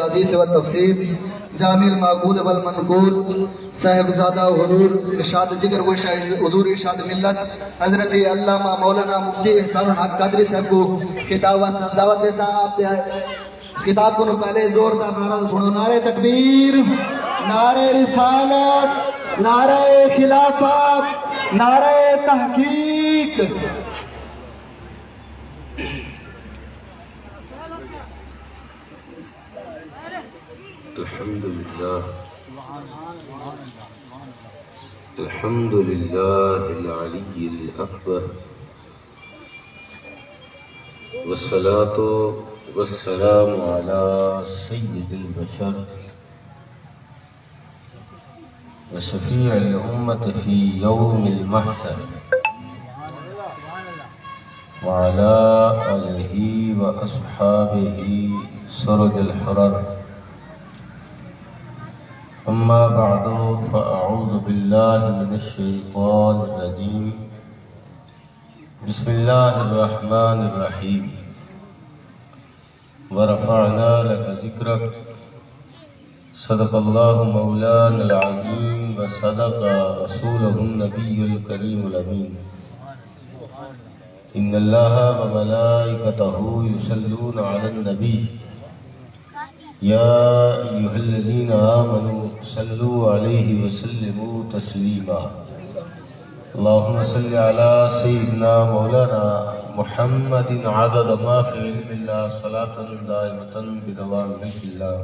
حدیث و تفسیر جامع المعقول والمنقول صاحبزادہ حضور ارشاد ذکر و حضور ارشاد ملت حضرت علامہ مولانا مفتی احسان الحق قادری صاحب کو خطاب و دعوت کے ساتھ کتاب کو پہلے زوردار نعرہ سنو، نعرہ تکبیر، نعرہ رسالت، نعرہ خلافت، نعرہ تحقیق۔ الحمد لله العلي الأكبر، والصلاة والسلام على سيد البشر وشفيع الأمة في يوم المحشر، وعلى آله وأصحابه سرد الحرر. أما بعد فأعوذ بالله من الشيطان الرجيم. بسم الله الرحمن الرحيم. ورفعنا لك ذكرك. صدق الله مولانا العظيم وصدق رسوله النبي الكريم الأمين. إن الله وملائكته يصلون على النبي يا أيها الذين آمنوا صلوا عليه وسلموا تسليما. اللهم صل على سيدنا مولانا محمد عدد ما في علم الله صلاة دائمة بدوام ملك الله.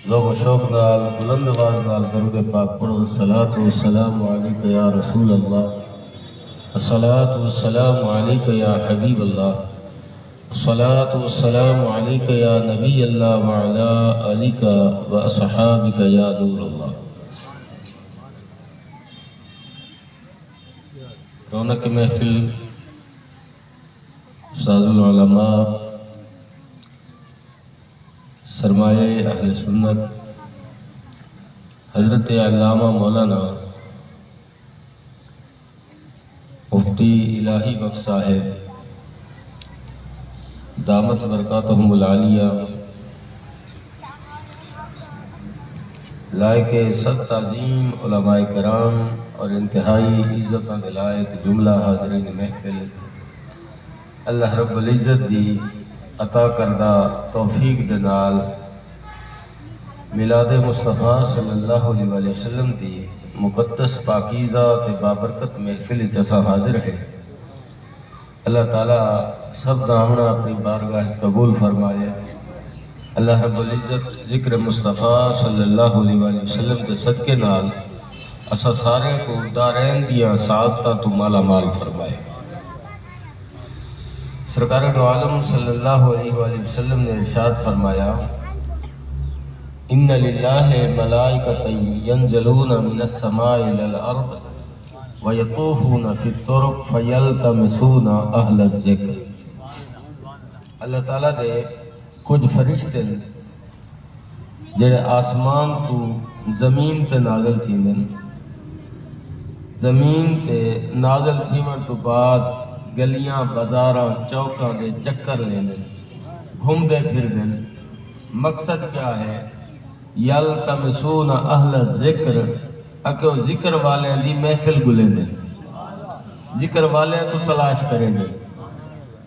ذوق و شوق نال بلند آواز نال درود پاک پڑھو. الصلاة والسلام عليك يا رسول الله، الصلاة والسلام عليك يا حبيب الله، الصلاة والسلام عليك يا نبي الله وعلى آلك وأصحابك يا نور الله. رونق محفل استاذ العلماء، سرمایہ اہل سنت حضرت علامہ مولانا مفتی الہی بخش صاحب دامت برکاتہم العالیہ، لائق صد تعظیم علماء کرام اور انتہائی عزت کے لائق جملہ حاضرین محفل، اللہ رب العزت دی عطا کردہ توفیق دے نال میلاد مصطفیٰ صلی اللہ علیہ وآلہ وسلم دی مقدس پاکیزہ تے بابرکت محفل جسا حاضر ہے. اللہ تعالیٰ سب دامنا اپنی بارگاہ قبول فرمائے. اللہ رب العزت ذکر مصطفیٰ صلی اللہ علیہ وآلہ وسلم کے صدقے نال اسا سارے کو دارین دیا سعادتاں تو مالا مال فرمائے. سرکار دو عالم صلی اللہ علیہ وآلہ وسلم نے ارشاد فرمایا: ان للہ ملائکۃ ینزلون من السماء الی الارض وَيَطُوفُونَ فِي الطُّرُقِ فَيَلْتَمِسُونَ أَهْلَ الذِّكْرِ. اللہ تعالیٰ دے کچھ فرشتے جڑے آسمان تو زمین تے نازل تھیندن، زمین تے نازل تھیون تو بعد گلیاں بازاراں چوکاں دے چکر لیندن، گھومدے پھردن. مقصد کیا ہے؟ یلتمسون اہل الذکر، اکو ذکر والے دی محفل گلے دیں، ذکر والے کو تلاش کریں دیں.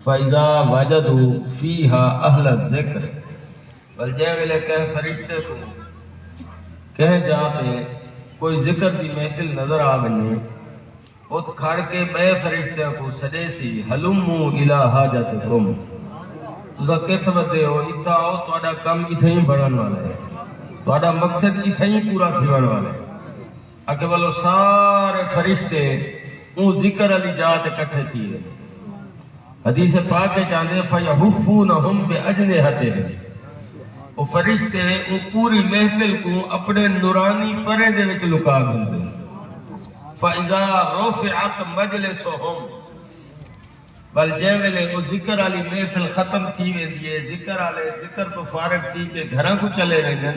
فَإِذَا وَجَدُوا فِيهَا أَهْلَ الذِّكْرِ، بل جے ویلے کہے فرشتے کو کہہ جاتے کوئی ذکر دی محفل نظر آونے، ات کھڑ کے بے فرشتے کو سڑے سی حلمو الہ حاجتکم، تُسا کہت ودے ہو اتھا ہو توڑا کم اتھا ہی بڑھن والا ہے، توڑا مقصد اتھا ہی پورا تھیون والا ہے. اکے والو سارے فرشتے اون ذکر علی جات کٹھے تھی رہے. حدیث پاک جاندے فَيَحُفُّونَهُمْ بِأَجْنِحَتِهِمْ، وہ فرشتے اون پوری محفل کو اپنے نورانی پرے دے وچ لکا دیں. فَإِذَا رُفِعَتْ مَجْلِسُهُمْ، بل جے ویلے وہ ذکر علی محفل ختم تھی وے دیئے، ذکر علی ذکر تو فارغ تھی کہ گھراں کو چلے رہن،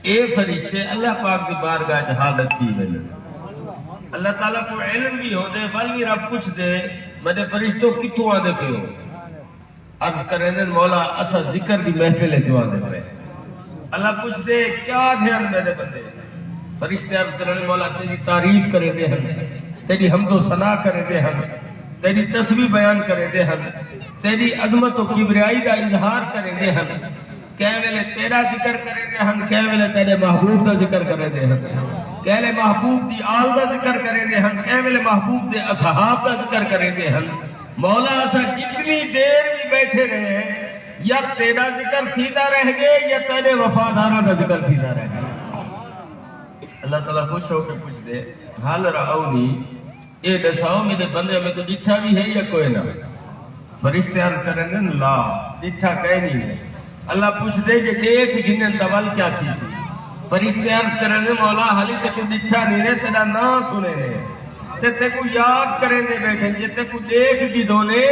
اے فرشتے اللہ پاک دی بارگاہ حاضر تھی ویلے. اللہ تعالیٰ کو علم بھی ہو دے، بلکہ رب پوچھ دے میرے فرشتوں کتوں آدھے کیوں، عرض کریں دے مولا اسا ذکر دی محفل چوا دے پہ اللہ پوچھ دے کیا دھیان میرے بندے فرشتے عرض کریں دے مولا تیری تعریف کرے دے ہم تیری حمد و ثنا کرے دے ہم تیری تسبیح بیان کرے دے ہم تیری عظمت و کبریائی دا اظہار کرے دے ہم کہہ ویلے تیرا ذکر کرے دے ہم کہہ ویلے تیرے محبوب دا ذکر کرے دے ہم کہہ ویلے محبوب دی آل دا ذکر کرے دے ہم کہہ ویلے محبوب دے اصحاب دا ذکر کرے دے ہم مولا اسا جتنی دیر بھی بیٹھے رہے یا تیرا ذکر تھیدا رہ گئے یا تیرے وفادارہ دا ذکر تھیدا رہ گئے اللہ تعالیٰ خوش ہو کے پوچھ دے حال رعونی اے دساؤ میرے بندے میں تو ڈٹھا بھی ہے یا کوئی نہ فرشتے عرض کریں گے لا ڈٹھا کہیں نہیں ہے اللہ پوچھ دے کہ دیکھ گنن دول کیا تھی فرشتے عرض کریں گے مولا حالی تے کو ڈٹھا نہیں ہے تیرا نا سنے نے تے کو یاد کریں دے بیٹھیں جے تے کو دیکھ گی دونے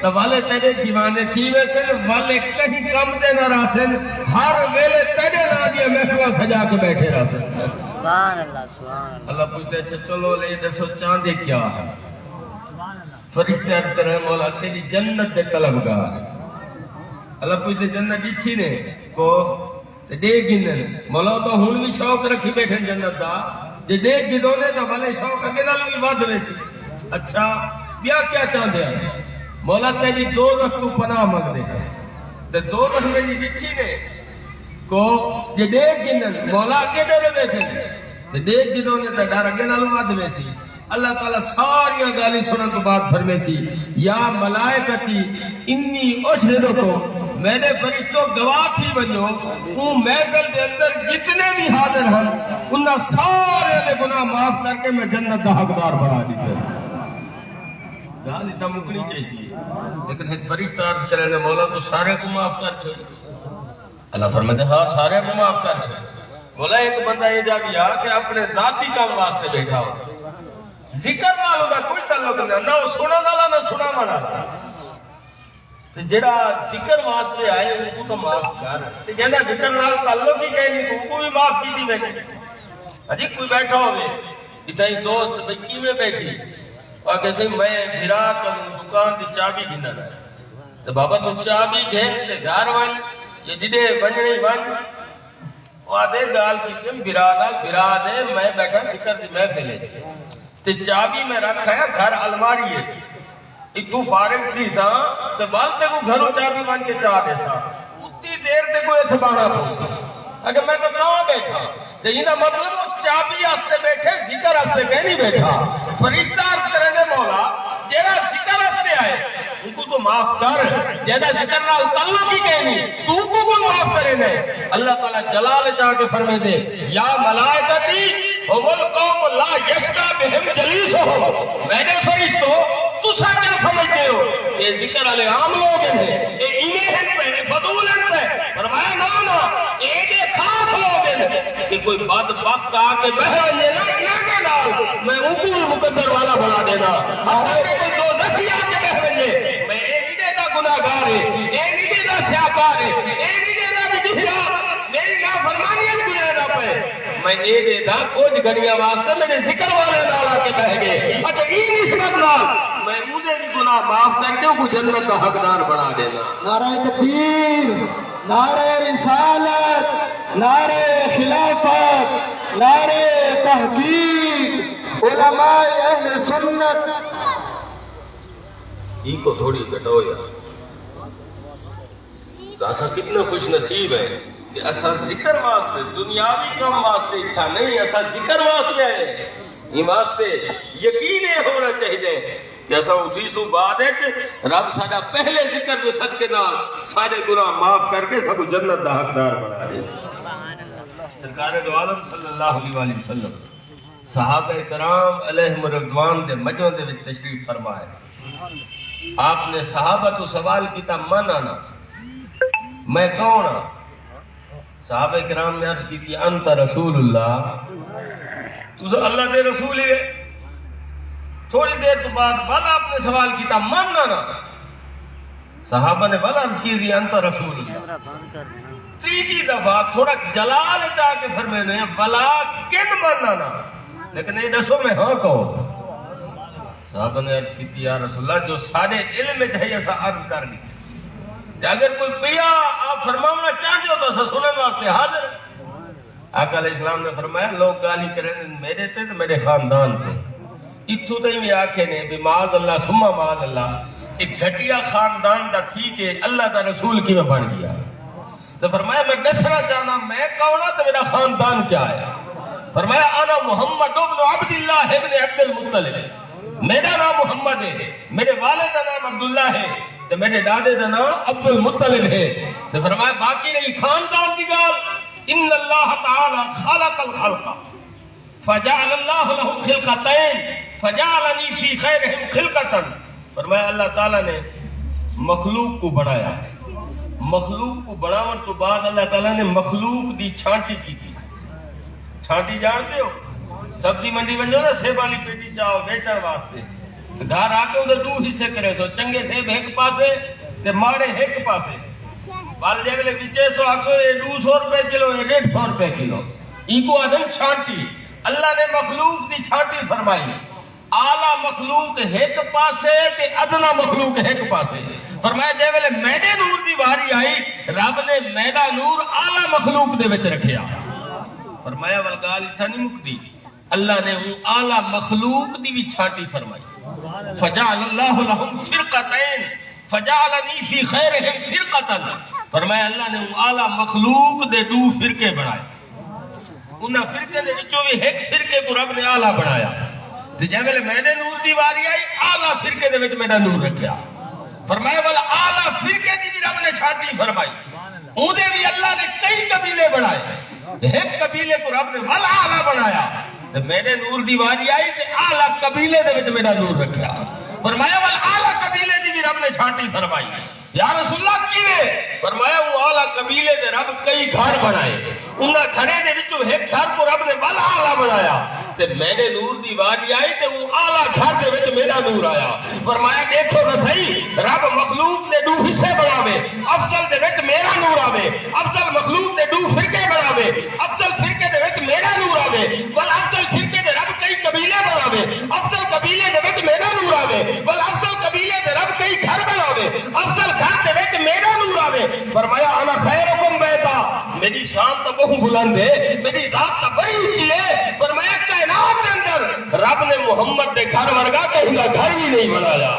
تو والے تیرے دیوانے تھی ویسے والے کہیں کم دے نہ راسن ہر ویلے تیرے نا دیا محفلہ سجا کے بیٹھے راسن سبحان اللہ سبحان اللہ اللہ پوچھتے اچھا چلو لے دسو چاندے کیا ہے فرشتے عرض کر رہے مولا تیری جنت دے طلبگار اللہ پوچھتے جنت اچھی نے کو دے گنن مولا تو ہون بھی شوق رکھی بیٹھے جنت دا جے دیکھ گدو نے تو بھلے شوق اگے نال بھی ود ویسی اچھا بیا کیا چاہتے ہیں مولا تیری دوزخ تو پناہ مانگ دے تے دوزخ میں جی جچھی نے کو جے دیکھ گنن مولا اگے ڈر بیٹھے تے دیکھ گدو نے تے ڈر اگے نال ود ویسی اللہ تعالیٰ ساریاں گالی سنن تو بعد فرمے سی یا ملائکتی انی اشہدکم میں نے فرشتوں گواہ تھی بنو وہ محفل دے اندر جتنے بھی حاضر ہیں انہاں سارے دے گناہ معاف کر کے میں جنت دا حقدار بنا دیتے گالی تا مکنی چاہیے لیکن ایک فرشتہ عرض کرے نے مولا تو سارے کو معاف کر چھوڑ اللہ فرماتے ہاں سارے کو معاف کر چھوڑ مولا ایک بندہ یہ جا گیا کہ اپنے ذاتی کام واسطے بیٹھا ہو ذکر نال دا کوئی تعلق نہیں نہ سنا والا نہ سنا والا تے جڑا ذکر واسطے آئے ان کو تو معاف کر تے جندا ذکر نال تعلق ہی کہیں نہیں تو کو بھی معاف کیتی میں اجی کوئی بیٹھا ہوے اتائی دوست بھئی کیویں بیٹھی اور کہے میں بھرا تو دکان دی چابی گھنا ہے تے بابا تو چابی گھن تے گھر ون یہ ڈڈے بننی ون او دے گال کی بھرا نال بھرا دے میں بیٹھا ذکر دی محفل ہے تے چابی میں رکھا ہے گھر الماری ہے ایک تو فارغ تھی سا تے بالتے کو گھروں چابی مان کے چاہ دے سا اتنی دیر تے کوئی اتبانا پوچھا اگر میں تو کہاں بیٹھا تے یہ مطلب وہ چابی آستے بیٹھے ذکر آستے میں نہیں بیٹھا فرشتہ عرض کرنے مولا جیڑا ذکر آستے آئے ان کو تو معاف کر جیڑا ذکر نال تعلق ہی کہیں نہیں تو کو معاف کرے نے اللہ تعالیٰ جلال چاہ کے فرمے دے یا ملائکتی ہم القوم لا یشکا بہم جلیس ہو میں نے فرشتو تو سا کیا سمجھتے ہو یہ ذکر علی عام لوگ ہیں یہ انہیں ہیں پہ فضول ہیں پہ فرمایا نا یہ دے خاص لوگ ہیں کہ کوئی بد وقت آکے بہرنے لگنے نال میں اکول مقدر والا بنا دینا آگے کوئی دو ذکی آکے بہرنے میں اے نیدے دا گناہگار ہے اے نیدے دا سیاکار ہے اے نیدے دا بجہرا میری نافرمانیت گناہ نہ پہ میں اے دے دا کچھ گھڑیاں واسطے میرے ذکر والے نال آکے بہ گئے اچھا ای نسبت نال میں مجھے بھی گناہ معاف کر کے کو جنت کا حقدار بنا دینا نعرہ تکبیر نعرہ رسالت نعرہ خلافت نعرہ تحقیق علماء اہل سنت ای کو تھوڑی گھٹو یا تو ایسا کتنا خوش نصیب ہے کہ ایسا ذکر واسطے دنیاوی کم واسطے تھا نہیں ایسا ذکر واسطے ہے یہ واسطے یقین ہونا چاہیے کہ ایسا اسی سو بعد ہے کہ رب ساڑا پہلے ذکر دے صدقے نال سارے گناہ معاف کر کے سب جنت دا حقدار بنا دے سرکار دو عالم صلی اللہ علیہ وآلہ وسلم صحابہ کرام علیہم رضوان دے مجوں دے وچ تشریف فرمائے آپ نے صحابہ تو سوال کیتا من آنا میں کون ہاں صحابہ کرام نے عرض کی تھی انت رسول اللہ تو اللہ دے رسول ہے تھوڑی دیر تو بعد بھلا آپ نے سوال کیتا من آنا صحابہ نے بھلا عرض کی تھی انت رسول اللہ تیجی دفعہ تھوڑا جلال چاہ کے فرمینے بھلا کن من آنا لیکن یہ دسو میں ہاں کہو صحابہ نے عرض کی تھی یا رسول اللہ جو سارے علم میں جائے ایسا عرض کر لی اگر کوئی پیا آپ فرمانا چاہتے ہو تو اسا سنن واسطے حاضر. آقا علیہ السلام نے فرمایا لوگ گالی کریں میرے تے میرے خاندان تے. اتھو تھی بھی آکھے نے بھی معاذ اللہ سمہ معاذ اللہ ایک گھٹیا خاندان دا تھی کہ اللہ دا رسول کی میں بن گیا. تو فرمایا میں دسنا چاہنا میں کون تو میرا خاندان کیا ہے. فرمایا انا محمد ابن عبد اللہ ابن عبد المطلب. میرا نام محمد ہے, میرے والد کا نام عبداللہ ہے, تو میرے دادے کا نام عبد المطلب ہے. تو فرمایا باقی رہی خاندان کی گال. ان اللہ تعالی خلق الخلق فجعل اللہ له خلقتين فجعلنی فی خیرہم خلقتا. فرمایا اللہ تعالیٰ نے مخلوق کو بڑھایا. مخلوق کو بڑھاون تو بعد اللہ تعالیٰ نے مخلوق دی چھانٹی کی تھی. چھانٹی جانتے ہو, سبزی منڈی بنجو نا سیب والی پیٹی چاہو بیچن واسطے, گھر آ کے ادھر دو حصے کرے تو چنگے سیب ایک پاسے تے ماڑے ایک پاسے. بال جے ویلے وچے سو آکھو یہ 200 روپے کلو یہ 150 روپے کلو. ای کو آدم چھانٹی. اللہ نے مخلوق دی چھانٹی فرمائی. اعلیٰ مخلوق ایک پاسے تے ادنا مخلوق ایک پاسے. فرمایا جے ویلے میڈے نور دی واری آئی رب نے میڈا نور اعلیٰ مخلوق دے وچ رکھیا. فرمایا والگال اتھا نہیں مکتی, اللہ نے وہ اعلیٰ مخلوق دی بھی چھانٹی فرمائی. فجعل اللہ لہم فرقتین فجعلنی فی خیرہم فرقتا. فرمایا اللہ نے وہ اعلیٰ مخلوق دے 2 فرقے بنائے. انہاں فرقے دے وچوں بھی ایک فرقے کو رب نے اعلیٰ بنایا. جے ویلے میرے نور دی واری آئی اعلیٰ فرقے دے وچ میرا نور رکھیا. فرمایا والا اعلیٰ فرقے دی بھی رب نے چھانٹی فرمائی. اودے بھی اللہ نے کئی قبیلے بنائے. ایک قبیلے کو رب نے والا اعلیٰ بنایا. تو میرے نور دی واری آئی تے اعلیٰ قبیلے دے وچ میرا نور رکھیا. فرمایا والا اعلیٰ قبیلے دی بھی رب نے چھانٹی فرمائی. یا رسول اللہ کیویں؟ فرمایا وہ اعلیٰ قبیلے دے رب کئی گھر بنائے. انہاں گھرے دے وچوں ایک گھر کو رب نے والا اعلیٰ بنایا. تے میرے نور دی واری آئی تے وہ اعلیٰ گھر دے وچ میرا نور آیا. فرمایا دیکھو تو صحیح رب مخلوق دے 2 حصے بناوے, افضل دے وچ میرا نور آوے. افضل مخلوق دے 2 فرقے بناوے, افضل فرقے دے وچ میرا نور آوے. ول افضل فرقے دے رب کئی قبیلے بناوے, افضل قبیلے دے وچ میرا نور آوے. ول افضل قبیلے دے رب کئی گھر بناوے, افضل گھر دے وچ میرا نور آوے. فرمایا انا خیرکم بیتا, میری شان تو بہت بلند ہے, میری ذات تو بڑی اونچی ہے. فرمایا کائنات کے اندر رب نے محمد دے گھر ورگا کہیں کا گھر بھی نہیں بنایا.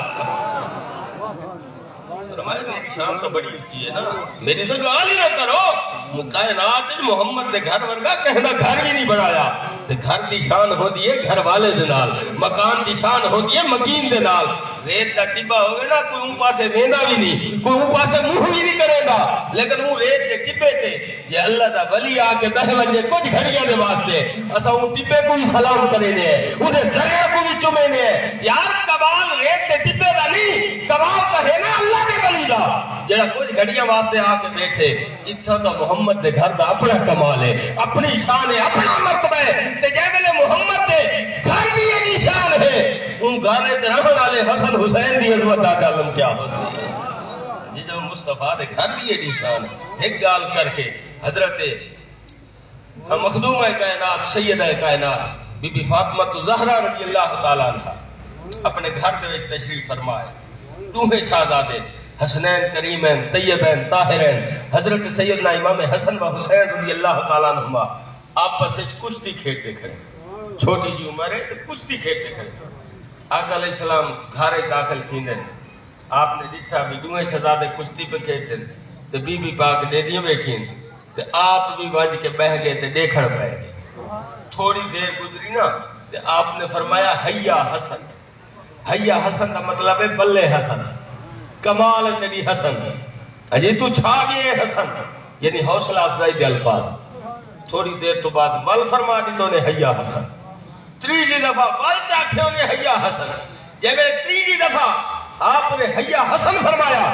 فرمایا میری شان تو بڑی اونچی ہے نا, میری تو گال ہی نہ کرو. کائنات محمد دے گھر ورگا کہیں کا گھر بھی نہیں بنایا. تے گھر دی شان ہوندی ہے گھر والے دے نال, مکان دی شان ہوندی ہے مکین دے نال. ریت دا ٹبا ہوئے نا کوئی اون پاسے ویندا بھی نہیں, کوئی اون پاسے منہ بھی نہیں کرے گا, لیکن وہ ریت دے ٹبے تے یہ اللہ دا ولی آ کے بہ ونجے کچھ گھڑیاں دے واسطے اسا اون ٹبے کو ہی سلام کرے نے, اودے ذرے کو بھی چومے نے. یار کمال ریت دے ٹبے دا نہیں, کمال تو ہے نا اللہ دے ولی دا جڑا کچھ گھڑیاں واسطے آ کے بیٹھے. اتھا تو محمد دے گھر دا اپنا کمال ہے, اپنی شان ہے, اپنا مرتبہ ہے. تے جے ویلے محمد دے گھر دی یہ شان ہے, اون گھر تے رہن والے حسن حسین دی عظمت دا عالم کیا ہوسی. جی جو مصطفیٰ دے گھر دی یہ شان ایک گال کر کے حضرت مخدومہ کائنات سیدہ کائنات بی بی فاطمہ زہرا رضی اللہ تعالیٰ عنہ اپنے گھر دے وچ تشریف فرمائے. دوہیں شہزادے حسنین کریمین طیبین طاہرین حضرت سیدنا امام حسن و حسین رضی اللہ تعالیٰ عنہما آپس وچ کشتی کھیلتے کھڑے. چھوٹی جی عمر ہے تے کشتی کھیلتے کھڑے. آقا علیہ السلام گھر داخل تھیندے, آپ نے ڈٹھا بھی دوہیں شہزادے کشتی پہ کھیلتے تے بی بی پاک ڈیدیاں بیٹھیں تے آپ بھی ونج کے بہ گئے تے دیکھن پہ گئے. تھوڑی دیر گزری نا تے آپ نے فرمایا حیا حسن. حیا حسن کا مطلب ہے بلے حسن, کمال ہے تیری حسن, اجی تو چھا گئے حسن, یعنی حوصلہ افزائی دے الفاظ. تھوڑی دیر تو بعد بل فرما دی تو نے حیا حسن. تیسری دفعہ بل چاکھے نے حیا حسن. جب تیسری دفعہ آپ نے حیا حسن فرمایا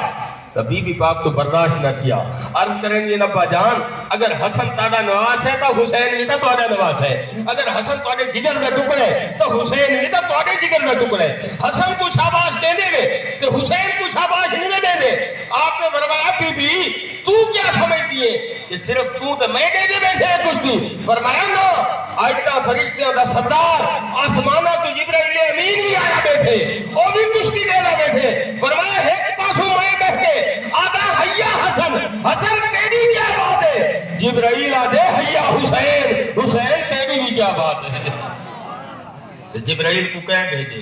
تو بی بی پاک تو برداشت نہ کیا. عرض کریں گے نبا جان اگر حسن تاڑا نواز ہے تو حسین بھی تو تاڑا نواز ہے, اگر حسن تاڑے جگر میں ٹکڑے تو حسین بھی تو تاڑے جگر میں ٹکڑے. حسن کو شاباش دے دیں گے تو حسین کو شاباش نہیں دیں گے. آپ نے فرمایا بی بی تو کیا سمجھتی ہے کہ صرف تو میں دے دے بیٹھے ہے کشتی؟ فرمایا نا آئیتا فرشتوں دا سردار آسمانہ تو جبرائیل امین بھی آیا بیٹھے, وہ بھی کشتی دے رہا بیٹھے. فرمایا ایک پاسوں میں بیٹھ کے آدھا حیا حسن تیری کیا بات ہے؟ جبرائیل آدھے حیا حسین، حسین تیری بھی کیا بات ہے؟ تو جبرائیل کو کہیں بھیجے؟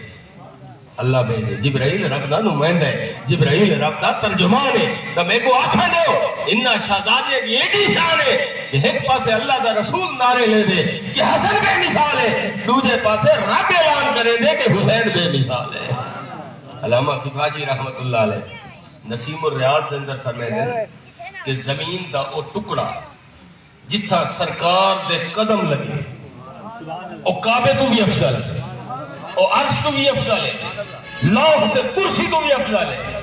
اللہ بھیجے۔ جبرائیل رب دا نمائندہ ہے، جبرائیل رب دا ترجمان ہے۔ تو میں کو آکھا دے انہا شہزادے کی ایڈی شان ہے کہ ایک پاسے اللہ دا رسول نعرے لے دے کہ حسن بے مثال ہے، دوسرے پاسے رب اعلان کرے دے کہ حسین بے مثال ہے۔ علامہ خفاجی رحمت اللہ علیہ نسیم الریاض دے اندر فرمائے دے کہ زمین دا او ٹکڑا جتھا سرکار دے قدم لگے او کعبے تو بھی افضل ہے، او عرش تو بھی افضل ہے، لوح تے کرسی تو بھی افضل ہے۔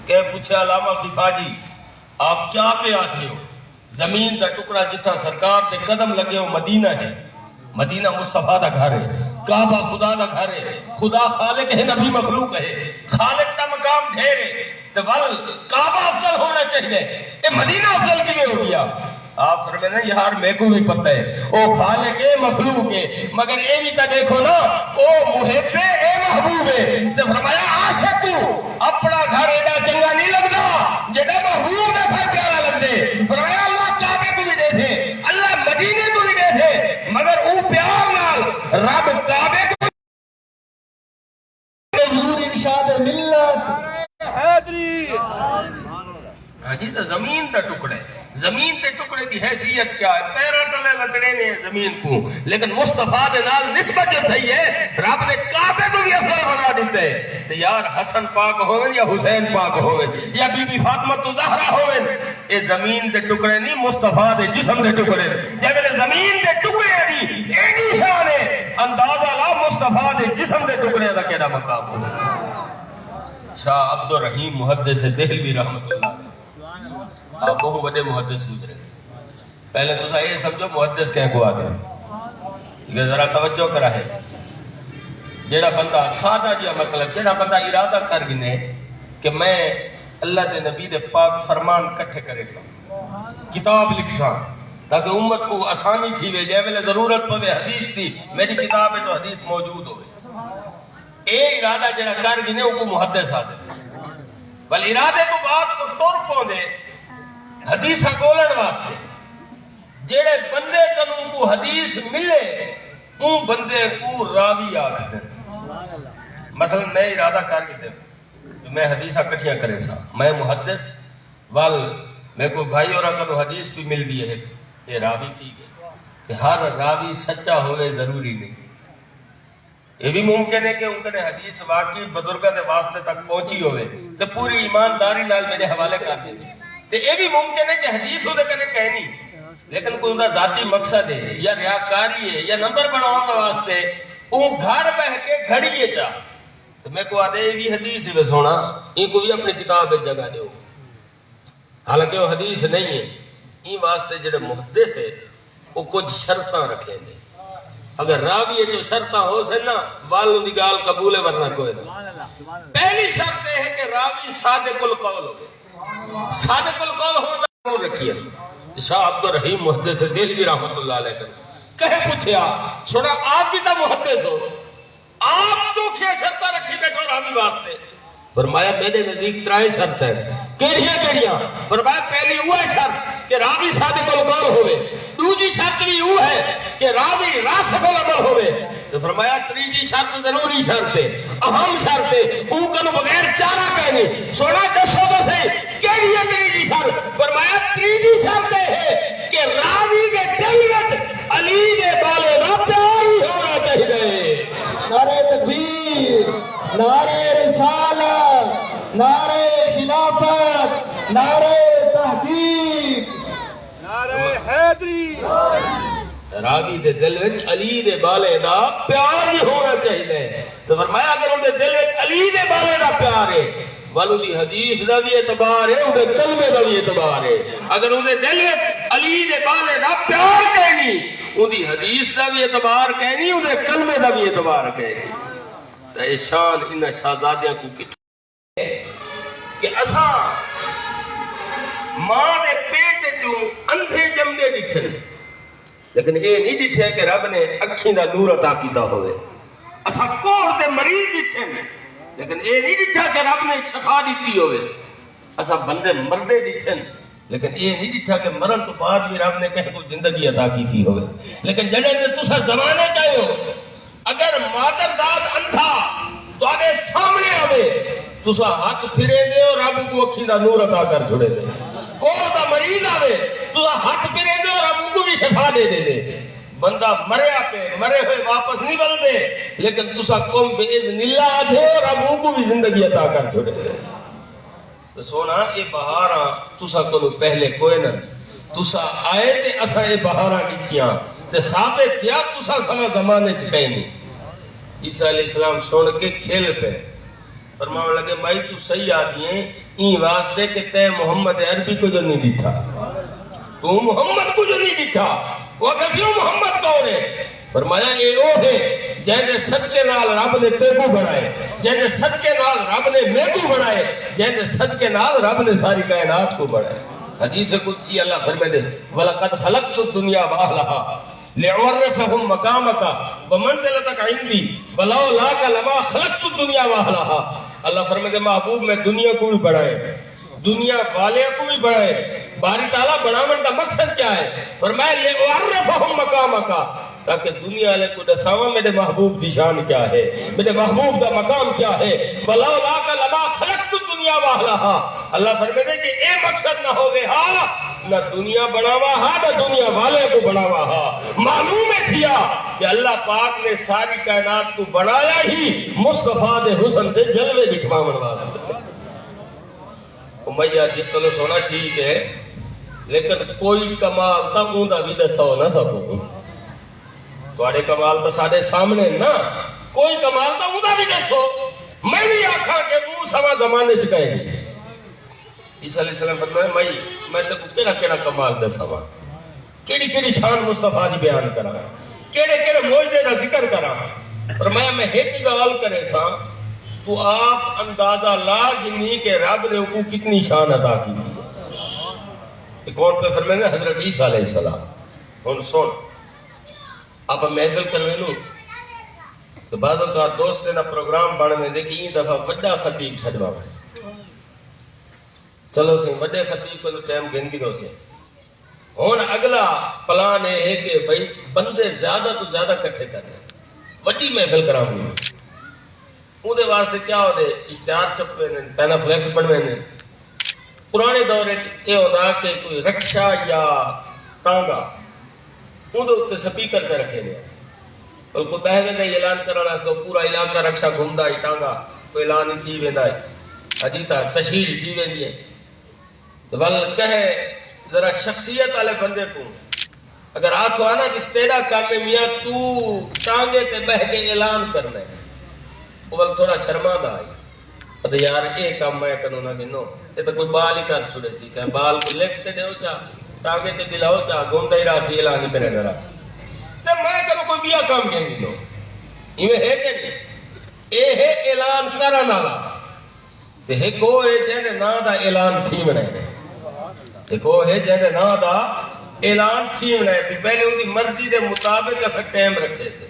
کہ پوچھے علامہ خفاجی آپ کیا پہ آتے ہو؟ زمین دا ٹکڑا جتھا سرکار دے قدم لگے ہو مدینہ ہے، مدینہ مصطفیٰ دا گھر ہے، کعبہ خدا دا گھر ہے، خدا خالق ہے، نبی مخلوق ہے، خالق کا مقام ڈھیر ہے، تو ول کعبہ افضل ہونا چاہیے، اے مدینہ افضل کیوں ہو گیا؟ آپ فرمائے نا یار میں کو بھی پتہ ہے او خالق ہے مخلوق ہے، مگر اے بھی تا دیکھو نا او محب ہے اے محبوب ہے۔ تو فرمایا عاشق تو اپنا گھر ایڈا چنگا نہیں لگتا جیڑا محبوب ہے گھر پیارا لگ دے۔ فرمایا اللہ کعبے کو بھی دے دے، اللہ مدینے کو بھی دے دے، مگر او پیار نال رب کعبے کو حضور ارشاد ملت حیدری جی تو زمین دا ٹکڑے، زمین تے ٹکڑے دی حیثیت کیا ہے؟ پیرا تلے لگڑے نے زمین کو، لیکن مصطفیٰ دے نال نسبت جو تھی ہے رب نے کعبے کو بھی افضل بنا دیتے ہیں۔ تو یار حسن پاک ہوئن یا حسین پاک ہوئن یا بی بی فاطمہ تو زہرا ہوئن، اے زمین دے ٹکڑے نہیں مصطفیٰ دے جسم دے ٹکڑے۔ جب زمین دے ٹکڑے دی ایڈی شان ہے، اندازہ لا مصطفیٰ دے جسم دے ٹکڑے دا کیڑا مقام ہو۔ شاہ عبد الرحیم محدث دہلوی رحمت اللہ آپ بہت بڑے محدث گزرے۔ پہلے تو یہ سمجھو محدث کہیں کو آتے ہیں، یہ ذرا توجہ کرا ہے۔ جیڑا بندہ سادہ جیا مطلب جیڑا بندہ ارادہ کر گنے کہ میں اللہ دے نبی دے پاک فرمان کٹھے کرے سا، کتاب لکھ سا تاکہ امت کو آسانی تھی وے، جے ویلے ضرورت پوے حدیث تھی میری کتاب ہے تو حدیث موجود ہوئے، اے ارادہ جیڑا کر گنے وہ کو محدث آتے۔ بل ارادے کو بات کو طور پوندے حدیث گولن واسطے جیڑے بندے کنوں کو حدیث ملے ان بندے کو راوی آکھتے ہیں۔ مثلا میں ارادہ کر کے دے میں حدیثہ کٹھیاں کرے سا، میں محدث وال میں کو بھائی اور کنوں حدیث بھی مل دی ہے، یہ راوی کی گئے کہ ہر راوی سچا ہوئے ضروری نہیں۔ یہ بھی ممکن ہے کہ ان کے حدیث واقعی بزرگاں دے واسطے تک پہنچی ہوئے تو پوری ایمانداری نال میرے حوالے کر دیں۔ تو یہ بھی ممکن ہے کہ حدیث ہوتے کنے کہنی لیکن کوئی انہا ذاتی مقصد ہے یا ریاکاری ہے یا نمبر بناؤں واسطے اون گھر بہ کے گھڑیے چاہ تو میں کو آدھے یہ بھی حدیث ہے سونا ان کو بھی اپنی کتاب جگہ دے ہو، حالانکہ وہ حدیث نہیں ہے۔ ان واسطے جڑے محدث ہے وہ کچھ شرطاں رکھیں گے، اگر راوی جو شرطاں ہو سے نا والوں دی گال قبول ہے ورنہ کوئی نہ۔ پہلی شرط ہے کہ راوی صادق القول ہو، صادق القول ہونا ضرور رکھیے۔ شاہ عبد الرحیم محدث دہلوی رحمت اللہ علیہ کہے پوچھیا سونا آپ بھی تا محدث ہو، آپ تو کیا شرطہ رکھی بیٹھو راوی واسطے؟ فرمایا میرے نزدیک ترائے شرط ہیں۔ کیڑیاں؟ فرمایا پہلی وہ شرط کہ راوی صادق القول ہوئے، دوسری شرط بھی وہ ہے کہ راوی راسخ العمل ہوئے، تو فرمایا تیسری شرط ضروری شرط ہے، اہم شرط ہے، او کنو بغیر چارہ کہنے سونا دسو تو صحیح کیڑی ہے تیسری شرط؟ فرمایا تیسری شرط ہے کہ راوی کے دل وچ علی دے بالے نہ پیار ہی ہونا چاہیے۔ نعرہ تکبیر، نعرہ رسالت، نعرہ خلافت، نعرہ تحقیق، نعرہ حیدری۔ راوی دے دل وچ علی دے بالے دا پیار ہی ہونا چاہیے۔ تو فرمایا اگر ان دے دل وچ علی دے بالے دا پیار ہے والوں دی حدیث دا بھی اعتبار ہے، ان دے کلمے دا بھی اعتبار ہے۔ اگر ان دے دل وچ علی دے بالے دا پیار کہنی ان دی حدیث دا بھی اعتبار کہنی، ان دے کلمے دا بھی اعتبار کہنی۔ تو اے شان انہاں شہزادیاں کو کتنے کہ اساں ماں دے پیٹ جو اندھے جمدے ڈٹھے لیکن اے نہیں ڈٹھے کہ رب نے اکھیں دا نور عطا کیتا ہوئے، اساں کوڑ دے مریض ڈٹھے لیکن اے نہیں ڈٹھا کہ رب نے شفا دیتی ہوئے، اساں بندے مردے ڈٹھے لیکن یہ نہیں ڈٹھا کہ مرن تو بعد بھی رب نے کہیں کو زندگی عطا کی تھی ہوئے. لیکن جنہیں نے تسا زمانے چاہیے ہو اگر مادر داد اندھا تو آگے سامنے آوے تسا ہاتھ پھرے دے اور رب کو اکھی دا نور عطا کر چھوڑے دے. کور دا مریض آوے تسا ہاتھ پھرے دے اور رب کو بھی شفا دے دے. بندہ مریا پہ مرے ہوئے واپس نہیں بل دے لیکن تسا قوم بے اذن اللہ آدھے اور رب کو بھی زندگی عطا کر چھوڑے دے. تو سونا یہ بہاراں تسا کو پہلے کوئی نہ تسا آئے تے اسا یہ بہاراں ڈٹھیاں تے ثابت کیا تسا سما زمانے چ کہیں نہیں. عیسیٰ علیہ السلام سن کے کھیل پہ فرمانے لگے بھائی تو صحیح آدھی ہیں این واسطے کہ تے محمد عربی کو جو نہیں ڈٹھا تو محمد کو جو نہیں ڈٹھا وہ کسیوں محمد کون ہے. فرمایا یہ وہ ہے جہاں صدقے نال رب نے تیکو بنائے جہاں صدقے نال رب نے میکو بنائے جہاں صدقے نال رب نے ساری کائنات کو بنائے. حدیث قدسی اللہ فرمائے دے وَلَقَدْ خَلَقْتُ الدُّنْيَا وَأَهْلَهَا لِأُعَرِّفَهُمْ مَقَامَكَ وَمَنْزِلَتَكَ عِنْدِي وَلَوْلَاكَ لَمَا خَلَقْتُ الدُّنْيَا وَأَهْلَهَا. اللہ فرمائے دے محبوب میں دنیا کو بھی بڑھائے دنیا والے کو بھی بڑھائے. باری تعالیٰ بناون کا مقصد کیا ہے؟ فرمایا لِأُعَرِّفَهُمْ مَقَامَكَ تاکہ دنیا والے کو دساواں میرے محبوب دی شان کیا ہے میرے محبوب دا مقام کیا ہے. وَلَوْلَاكَ لَمَا خَلَقْتُ الدُّنْيَا وَأَهْلَهَا. اللہ فرمائے دے کہ اے مقصد نہ ہوگے ہاں نہ دنیا بناوا ہاں نہ دنیا والے کو بناوا ہاں. معلوم ہے کیا کہ اللہ پاک نے ساری کائنات کو بنایا ہی مصطفیٰ دے حسن دے جلوے دکھواون واسطے. امیہ جی چلو سونا ٹھیک ہے لیکن کوئی کمال تا اوندا بھی دسو نہ سکو تواڈے کمال تا سارے سامنے نا کوئی کمال تا اوندا بھی دسو میں بھی آکھا کہ وہ سوا زمانے چ کہے گی. عیسیٰ علیہ السلام فرمایا میں تے کیڑا کیڑا کمال دساواں کیڑی کیڑی شان مصطفیٰ دی بیان کراں کیڑے کیڑے معجزے دا ذکر کراں. فرمایا میں ایک گل کرے تھا تو آپ اندازہ لا جنی کہ رب نے کو کتنی شان عطا کی تھی. کون پہ فرمائے حضرت عیسیٰ علیہ السلام. ہن سن آپ محفل کرنے لوں تو بعضوں کا دوست نے پروگرام بڑھنے دے کہ یہ دفعہ بڑا خطیب سجوا ہے چلو سی بڑے خطیب کو ٹائم گنگی دو سے. ہن اگلا پلان یہ ہے کہ بھائی بندے زیادہ تو زیادہ کٹھے کرنے وڈی محفل کرامنی اودے واسطے کیا ہو دے اشتہار چھپے نے پہلا فلیکس بنوے نے. پرانے دور یہ ہوتا کہ کوئی رکشا یا ٹانگا اندر اتنے سپیکر پہ رکھے نے اور کوئی بہوے کا اعلان کرنا تو پورا علاقہ رکشا گھومتا ہے ٹانگا کوئی اعلان ہی تھی ویندہ ہے حجیتا تشہیر تھی ویندی ہے. بل کہے ذرا شخصیت والے بندے کو اگر آنکھو آنا کہ تیرا کام میاں تو ٹانگے تے بہ کے اعلان کرنا ہے وہ تھوڑا شرماندہ آئی ادھے یار اے کام میں کروں نہ گنو یہ تو کوئی بال ہی کر چھوڑے سی کہ بال کو لکھتے دے ہو چاہ ٹانگے تے بلاؤ چاہ گھومتا ہی راسی اعلان ہی کرے نرا تو میں کروں کوئی بیا کام کہیں گی لو یہ ہے کہ نہیں اے ہے اعلان کرنا لا تے ہے کو ہے جہنے نا دا اعلان تھی منے ایک وہ ہے جہنے نا دا اعلان تھی منے پہلے ان کی مرضی دے مطابق اسا ٹائم رکھتے سے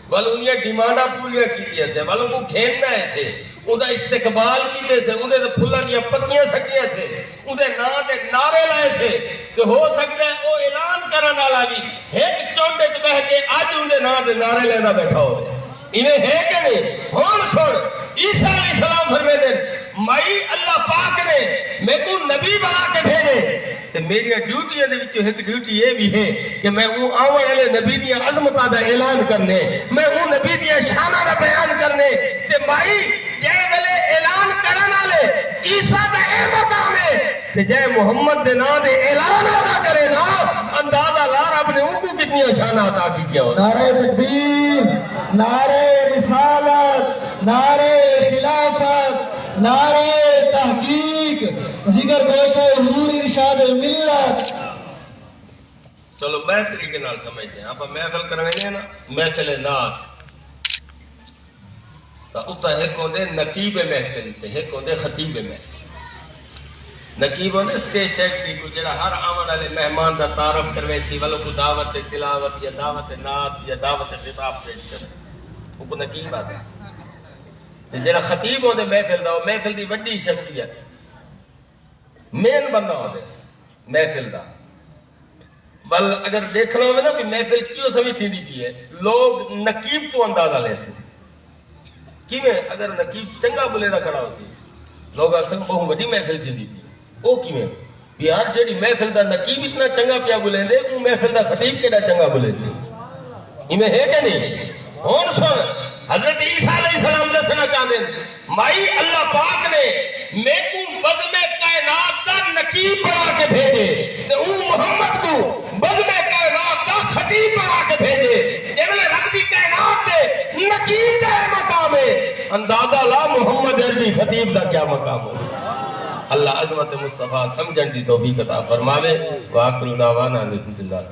والو انہیں ڈیمانڈا پولیاں کیتیا سے والو کو کھیننا ہے سے انہیں استقبال کیتے سے انہیں تو پھلا دیا پتیاں سکیاں سے انہیں نا دے نعرے لائے سے کہ ہو سکتا ہے وہ اعلان کرنا لگی ایک چونڈے تو بہ کے آج انہیں نا دے نعرے لینا بیٹھا ہو دے انہیں ہے کہ نہیں ہون سن عیسیٰ علیہ السلام فرمے دیں مائی اللہ پاک نے میں کو نبی بنا کے بھیجے کہ میری ڈیوٹی دے وچ ایک ڈیوٹی یہ بھی ہے کہ میں وہ آون والے نبی دی عظمتاں دا اعلان کرنے میں وہ نبی دی شاناں دا بیان کرنے تے بھائی جے ویلے اعلان کرن والے عیسیٰ دا اے مقام ہے تے جے محمد دے نام دے اعلان ادا کرے نا اندازہ لا رب نے ان کو کتنی شاناں عطا کیتیاں ہو. نعرہ تکبیر نعرہ رسالت نعرہ خلافت نعرہ تحقیق ذکر گوش حضور ارشاد ملت. چلو بہتری کے نال سمجھتے ہیں آپ محفل کرنے ہیں نا محفل نعت تو اتنا ایک ہوندے نقیب محفل تے ایک ہوندے خطیب محفل. نقیب ہوندے سٹیج سیکٹری کو جڑا ہر آمن والے مہمان دا تعارف کروے سی والوں کو دعوت تلاوت یا دعوت نعت یا دعوت خطاب پیش کر وہ کو نقیب آتا تے جڑا خطیب ہوندے محفل دا محفل دی وڈی شخصیت مین بندہ ہوندے محفل دا بل اگر دیکھنا ہوئے نا بھی محفل کیوں سمجھ تھی بھی ہے لوگ نقیب تو اندازہ لے سے کی میں اگر نقیب چنگا بلے دا کھڑا ہو سی لوگ اکثر بہت بڑی محفل تھی بھی او کی میں یار جیڑی محفل دا نقیب اتنا چنگا پیا بلے دے وہ محفل دا خطیب کیڑا چنگا بلے سی میں ہے کہ نہیں ہون سن حضرت عیسیٰ علیہ السلام دسنا چاہتے ہیں مائی اللہ پاک نے میں کو بزم کائنات دا نقیب بنا کے بھیجے تے او محمد کو بزم کائنات دا خطیب بنا کے بھیجے جبل رب دی کائنات دے نقیب دا مقام ہے اندازہ لا محمد عربی خطیب دا کیا مقام ہے اللہ عظمت مصطفیٰ سمجھن دی توفیق عطا فرماوے وآخر دعوانا الحمدللہ